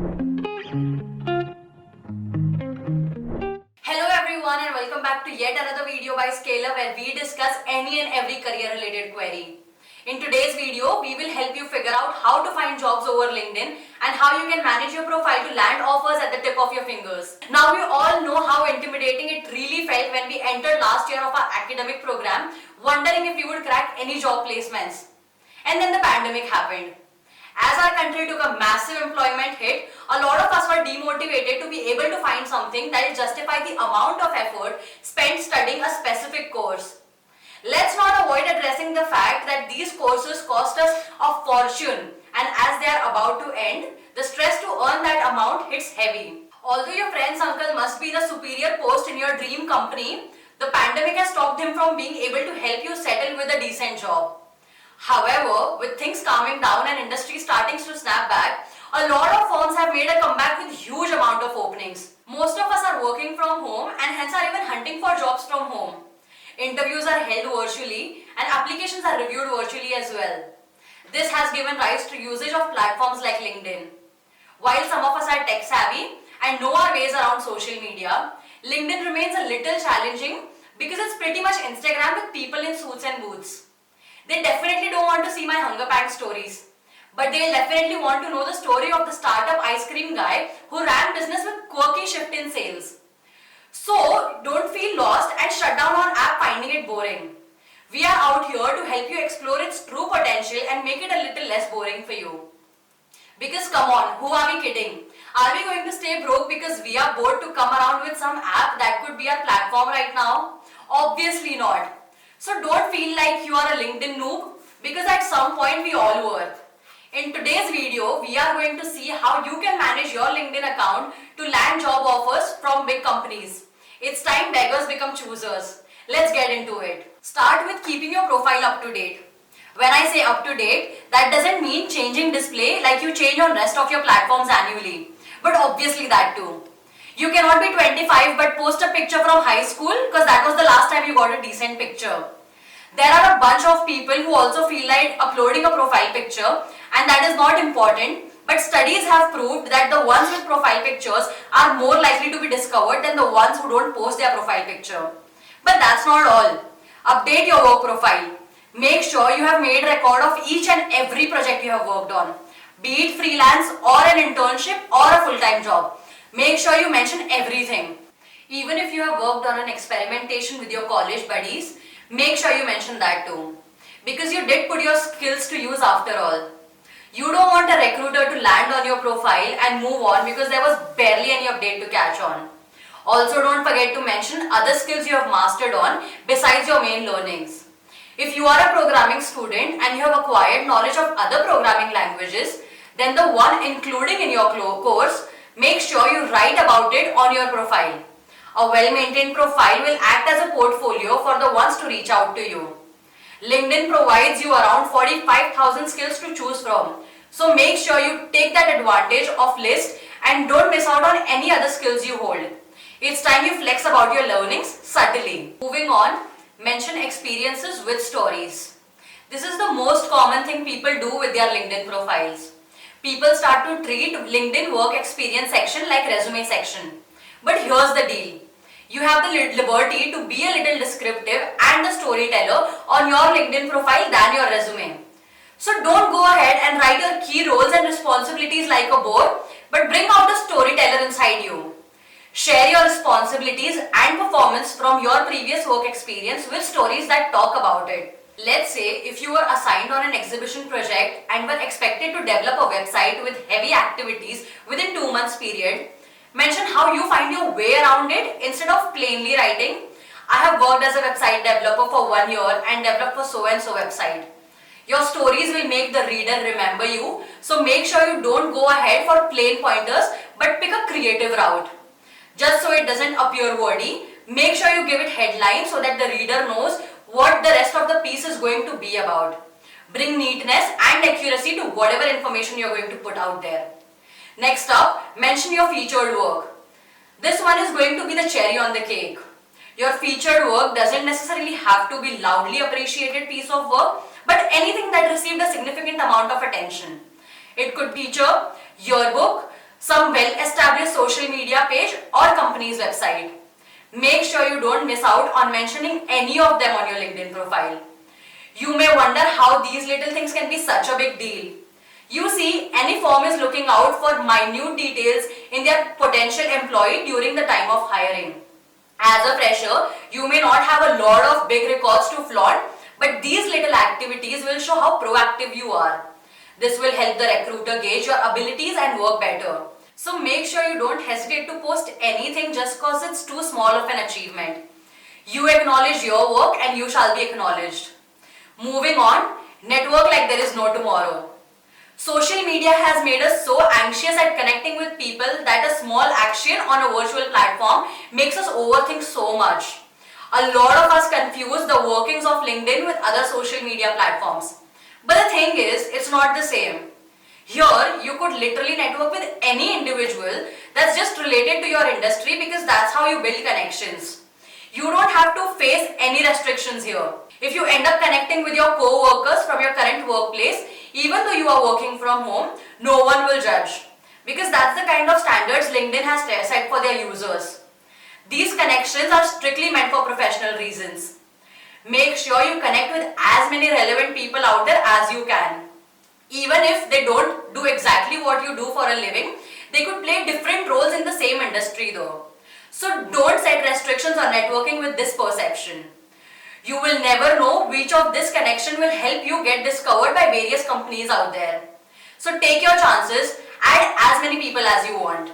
Hello everyone and welcome back to yet another video by Scaler where we discuss any and every career related query. In today's video, we will help you figure out how to find jobs over LinkedIn and how you can manage your profile to land offers at the tip of your fingers. Now we all know how intimidating it really felt when we entered last year of our academic program, wondering if we would crack any job placements. And then the pandemic happened. As our country took a massive employment hit, a lot of us were demotivated to be able to find something that will justify the amount of effort spent studying a specific course. Let's not avoid addressing the fact that these courses cost us a fortune, and as they are about to end, the stress to earn that amount hits heavy. Although your friend's uncle must be the superior post in your dream company, the pandemic has stopped him from being able to help you settle with a decent job. However, with things calming down and industry starting to snap back, a lot of firms have made a comeback with huge amount of openings. Most of us are working from home and hence are even hunting for jobs from home. Interviews are held virtually and applications are reviewed virtually as well. This has given rise to usage of platforms like LinkedIn. While some of us are tech savvy and know our ways around social media, LinkedIn remains a little challenging because it's pretty much Instagram with people in suits and boots. They definitely don't want to see my hunger pack stories, but they'll definitely want to know the story of the startup ice cream guy who ran business with quirky shift in sales. So don't feel lost and shut down on app finding it boring. We are out here to help you explore its true potential and make it a little less boring for you. Because come on, who are we kidding? Are we going to stay broke because we are bored to come around with some app that could be our platform right now? Obviously not. So don't feel like you are a LinkedIn noob because at some point we all were. In today's video, we are going to see how you can manage your LinkedIn account to land job offers from big companies. It's time beggars become choosers. Let's get into it. Start with keeping your profile up to date. When I say up to date, that doesn't mean changing display like you change on rest of your platforms annually. But obviously that too. You cannot be 25 but post a picture from high school because that was the last time you got a decent picture. There are a bunch of people who also feel like uploading a profile picture, and that is not important, but studies have proved that the ones with profile pictures are more likely to be discovered than the ones who don't post their profile picture. But that's not all. Update your work profile. Make sure you have made record of each and every project you have worked on, be it freelance or an internship or a full-time job. Make sure you mention everything. Even if you have worked on an experimentation with your college buddies, make sure you mention that too. Because you did put your skills to use after all. You don't want a recruiter to land on your profile and move on because there was barely any update to catch on. Also don't forget to mention other skills you have mastered on besides your main learnings. If you are a programming student and you have acquired knowledge of other programming languages, then the one including in your course, make sure you write about it on your profile. A well-maintained profile will act as a portfolio for the ones to reach out to you. LinkedIn provides you around 45,000 skills to choose from. So make sure you take that advantage of list and don't miss out on any other skills you hold. It's time you flex about your learnings subtly. Moving on, mention experiences with stories. This is the most common thing people do with their LinkedIn profiles. People start to treat LinkedIn work experience section like resume section. But here's the deal. You have the liberty to be a little descriptive and the storyteller on your LinkedIn profile than your resume. So don't go ahead and write your key roles and responsibilities like a bore, but bring out the storyteller inside you. Share your responsibilities and performance from your previous work experience with stories that talk about it. Let's say if you were assigned on an exhibition project and were expected to develop a website with heavy activities within 2 months period, mention how you find your way around it instead of plainly writing, I have worked as a website developer for 1 year and developed for so and so website. Your stories will make the reader remember you, so make sure you don't go ahead for plain pointers but pick a creative route. Just so it doesn't appear wordy, make sure you give it headlines so that the reader knows what the rest of the piece is going to be about. Bring neatness and accuracy to whatever information you're going to put out there. Next up, mention your featured work. This one is going to be the cherry on the cake. Your featured work doesn't necessarily have to be loudly appreciated piece of work, but anything that received a significant amount of attention. It could feature yearbook, some social media page or company's website. Make sure you don't miss out on mentioning any of them on your LinkedIn profile. You may wonder how these little things can be such a big deal. You see, any firm is looking out for minute details in their potential employee during the time of hiring. As a fresher, you may not have a lot of big records to flaunt, but these little activities will show how proactive you are. This will help the recruiter gauge your abilities and work better. So make sure you don't hesitate to post anything just cause it's too small of an achievement. You acknowledge your work and you shall be acknowledged. Moving on, network like there is no tomorrow. Social media has made us so anxious at connecting with people that a small action on a virtual platform makes us overthink so much. A lot of us confuse the workings of LinkedIn with other social media platforms. But the thing is, it's not the same. Here, you could literally network with any individual that's just related to your industry because that's how you build connections. You don't have to face any restrictions here. If you end up connecting with your co-workers from your current workplace, even though you are working from home, no one will judge. Because that's the kind of standards LinkedIn has set for their users. These connections are strictly meant for professional reasons. Make sure you connect with as many relevant people out there as you can. Even if they don't do exactly what you do for a living, they could play different roles in the same industry though. So don't set restrictions on networking with this perception. You will never know which of this connection will help you get discovered by various companies out there. So take your chances, add as many people as you want.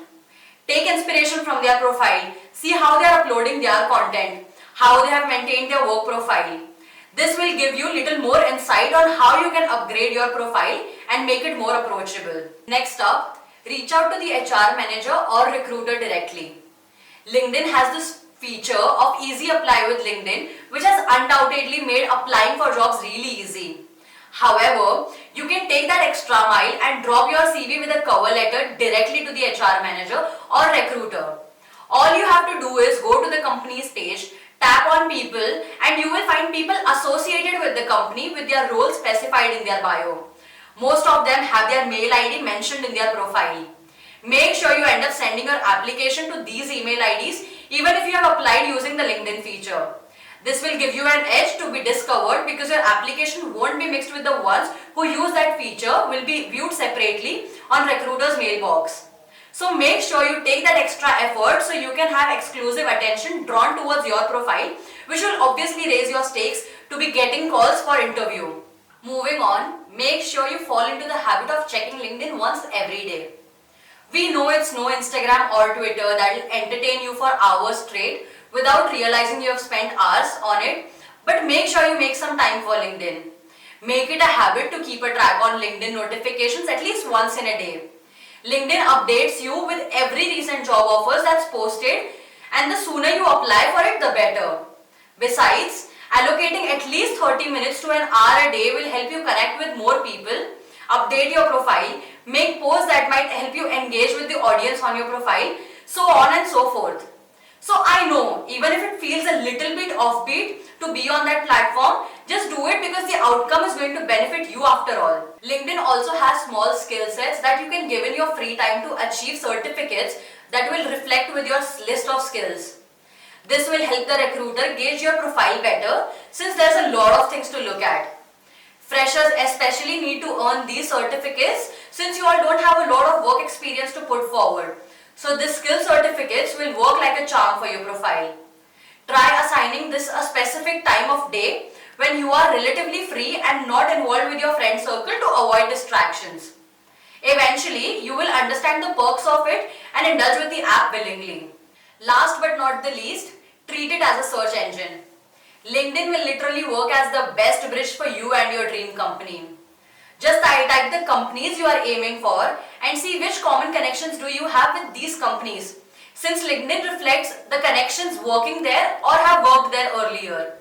Take inspiration from their profile, see how they are uploading their content, how they have maintained their work profile. This will give you little more insight on how you can upgrade your profile and make it more approachable. Next up, reach out to the HR manager or recruiter directly. LinkedIn has this feature of easy apply with LinkedIn, which has undoubtedly made applying for jobs really easy. However, you can take that extra mile and drop your CV with a cover letter directly to the HR manager or recruiter. All you have to do is go to the company's page, tap on people, and you will find people associated with the company with their role specified in their bio. Most of them have their mail ID mentioned in their profile. Make sure you end up sending your application to these email IDs even if you have applied using the LinkedIn feature. This will give you an edge to be discovered because your application won't be mixed with the ones who use that feature will be viewed separately on recruiter's mailbox. So make sure you take that extra effort so you can have exclusive attention drawn towards your profile, which will obviously raise your stakes to be getting calls for interview. Moving on, make sure you fall into the habit of checking LinkedIn once every day. We know it's no Instagram or Twitter that will entertain you for hours straight without realizing you have spent hours on it, but make sure you make some time for LinkedIn. Make it a habit to keep a track on LinkedIn notifications at least once in a day. LinkedIn updates you with every recent job offers that's posted, and the sooner you apply for it, the better. Besides, allocating at least 30 minutes to an hour a day will help you connect with more people, update your profile, make posts that might help you engage with the audience on your profile, so on and so forth. So I know, even if it feels a little bit offbeat to be on that platform, just do it because the outcome is going to benefit you after all. LinkedIn also has small skill sets that you can give in your free time to achieve certificates that will reflect with your list of skills. This will help the recruiter gauge your profile better since there's a lot of things to look at. Freshers especially need to earn these certificates since you all don't have a lot of work experience to put forward. So these skill certificates will work like a charm for your profile. Try assigning this a specific time of day when you are relatively free and not involved with your friend circle to avoid distractions. Eventually, you will understand the perks of it and indulge with the app willingly. Last but not the least, treat it as a search engine. LinkedIn will literally work as the best bridge for you and your dream company. Just type the companies you are aiming for and see which common connections do you have with these companies, since LinkedIn reflects the connections working there or have worked there earlier.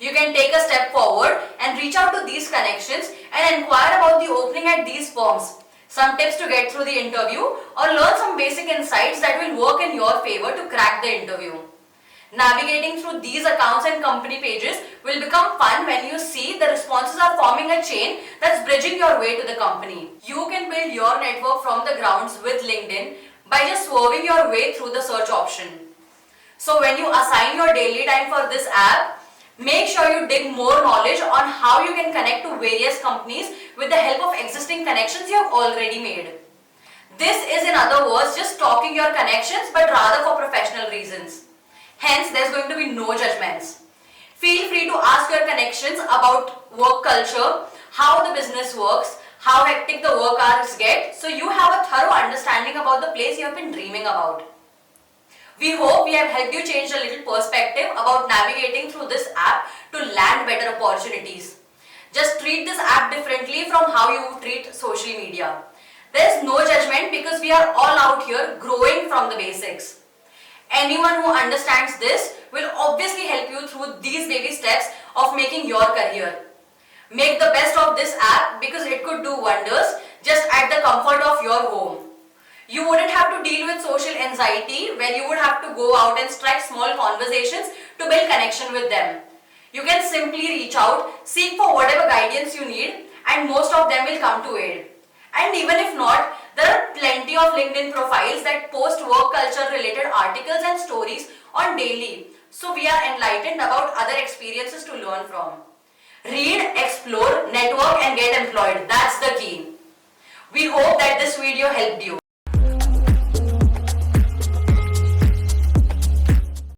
You can take a step forward and reach out to these connections and inquire about the opening at these firms, some tips to get through the interview, or learn some basic insights that will work in your favor to crack the interview. Navigating through these accounts and company pages will become fun when you see the responses are forming a chain that's bridging your way to the company. You can build your network from the grounds with LinkedIn by just swerving your way through the search option. So when you assign your daily time for this app, make sure you dig more knowledge on how you can connect to various companies with the help of existing connections you have already made. This is, in other words, just stalking your connections, but rather for professional reasons. Hence, there's going to be no judgments. Feel free to ask your connections about work culture, how the business works, how hectic the work hours get, so you have a thorough understanding about the place you have been dreaming about. We hope we have helped you change a little perspective about navigating through this app to land better opportunities. Just treat this app differently from how you treat social media. There is no judgment because we are all out here growing from the basics. Anyone who understands this will obviously help you through these baby steps of making your career. Make the best of this app because it could do wonders just at the comfort of your home. You wouldn't have to deal with social anxiety where you would have to go out and strike small conversations to build connection with them. You can simply reach out, seek for whatever guidance you need, and most of them will come to aid. And even if not, there are plenty of LinkedIn profiles that post work culture related articles and stories on daily. So we are enlightened about other experiences to learn from. Read, explore, network and get employed. That's the key. We hope that this video helped you.